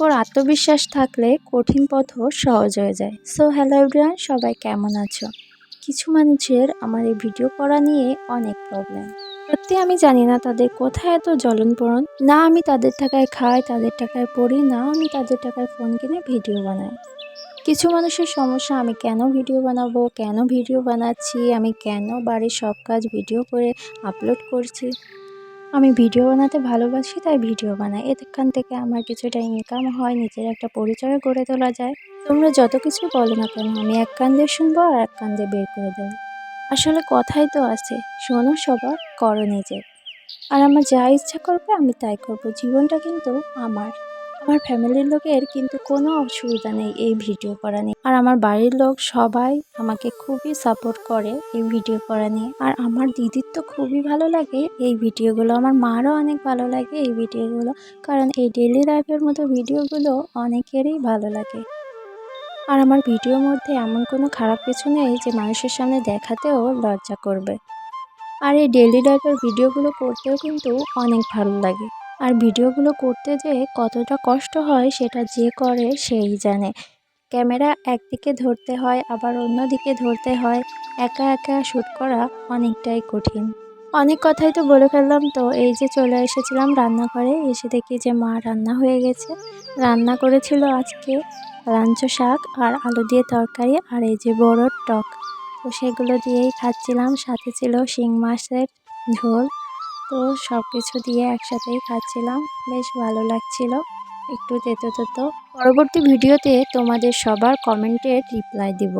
উপর আত্মবিশ্বাস থাকলে কঠিন পথও সহজ হয়ে যায়। সো হ্যালো এভরিওয়ান, সবাই কেমন আছো? কিছু মানুষের আমার এই ভিডিও করা নিয়ে অনেক প্রবলেম। সত্যি আমি জানি না তাদের কোথায় এত জ্বলনপূরণ। না আমি তাদের টাকায় খাই, তাদের টাকায় পড়ি, না আমি তাদের টাকায় ফোন কিনে ভিডিও বানাই। কিছু মানুষের সমস্যা, আমি কেন ভিডিও বানাবো, কেন ভিডিও বানাচ্ছি, আমি কেন বাড়ির সব কাজ ভিডিও করে আপলোড করছি। আমি ভিডিও বানাতে ভালোবাসি, তাই ভিডিও বানাই। এখান থেকে আমার কিছুটা ইনকাম হয়, নিজের একটা পরিচয় গড়ে তোলা যায়। তোমরা যত কিছু বলো না কেন, আমি এক কান দিয়ে শুনবো আর এক কান দিয়ে বের করে দেবো। আসলে কথাই তো আছে, শোনো সবার, করো নিজের। আর আমার যা ইচ্ছা করবে আমি তাই করব। জীবনটা কিন্তু আমার। আমার ফ্যামিলির লোকের কিন্তু কোনো অসুবিধা নেই এই ভিডিও করা নিয়ে। আর আমার বাড়ির লোক সবাই আমাকে খুবই সাপোর্ট করে এই ভিডিও করা নিয়ে। আর আমার দিদির তো খুবই ভালো লাগে এই ভিডিওগুলো, আমার মারও অনেক ভালো লাগে এই ভিডিওগুলো। কারণ এই ডেইলি লাইফের মতো ভিডিওগুলো অনেকেরই ভালো লাগে। আর আমার ভিডিওর মধ্যে এমন কোনো খারাপ কিছু নেই যে মানুষের সামনে দেখাতেও লজ্জা করবে। আর এই ডেইলি লাইফের ভিডিওগুলো করতেও কিন্তু অনেক ভালো লাগে। আর ভিডিওগুলো করতে যে কতটা কষ্ট হয় সেটা যে করে সেই জানে। ক্যামেরা একদিকে ধরতে হয়, আবার অন্যদিকে ধরতে হয়। একা একা শ্যুট করা অনেকটাই কঠিন। অনেক কথাই তো বলে ফেললাম। তো এই যে চলে এসেছিলাম রান্নাঘরে, এসে দেখি যে মা রান্না হয়ে গেছে। রান্না করেছিল আজকে লাঞ্চ শাক আর আলু দিয়ে তরকারি, আর এই যে বড়র টক। তো সেগুলো দিয়েই খাচ্ছিলাম, সাথে ছিল শিং মাছের ঝোল। তো সব কিছু দিয়ে একসাথেই খাচ্ছিলাম, বেশ ভালো লাগছিল, একটু তেতো তেতো। পরবর্তী ভিডিওতে তোমাদের সবার কমেন্টের রিপ্লাই দিব।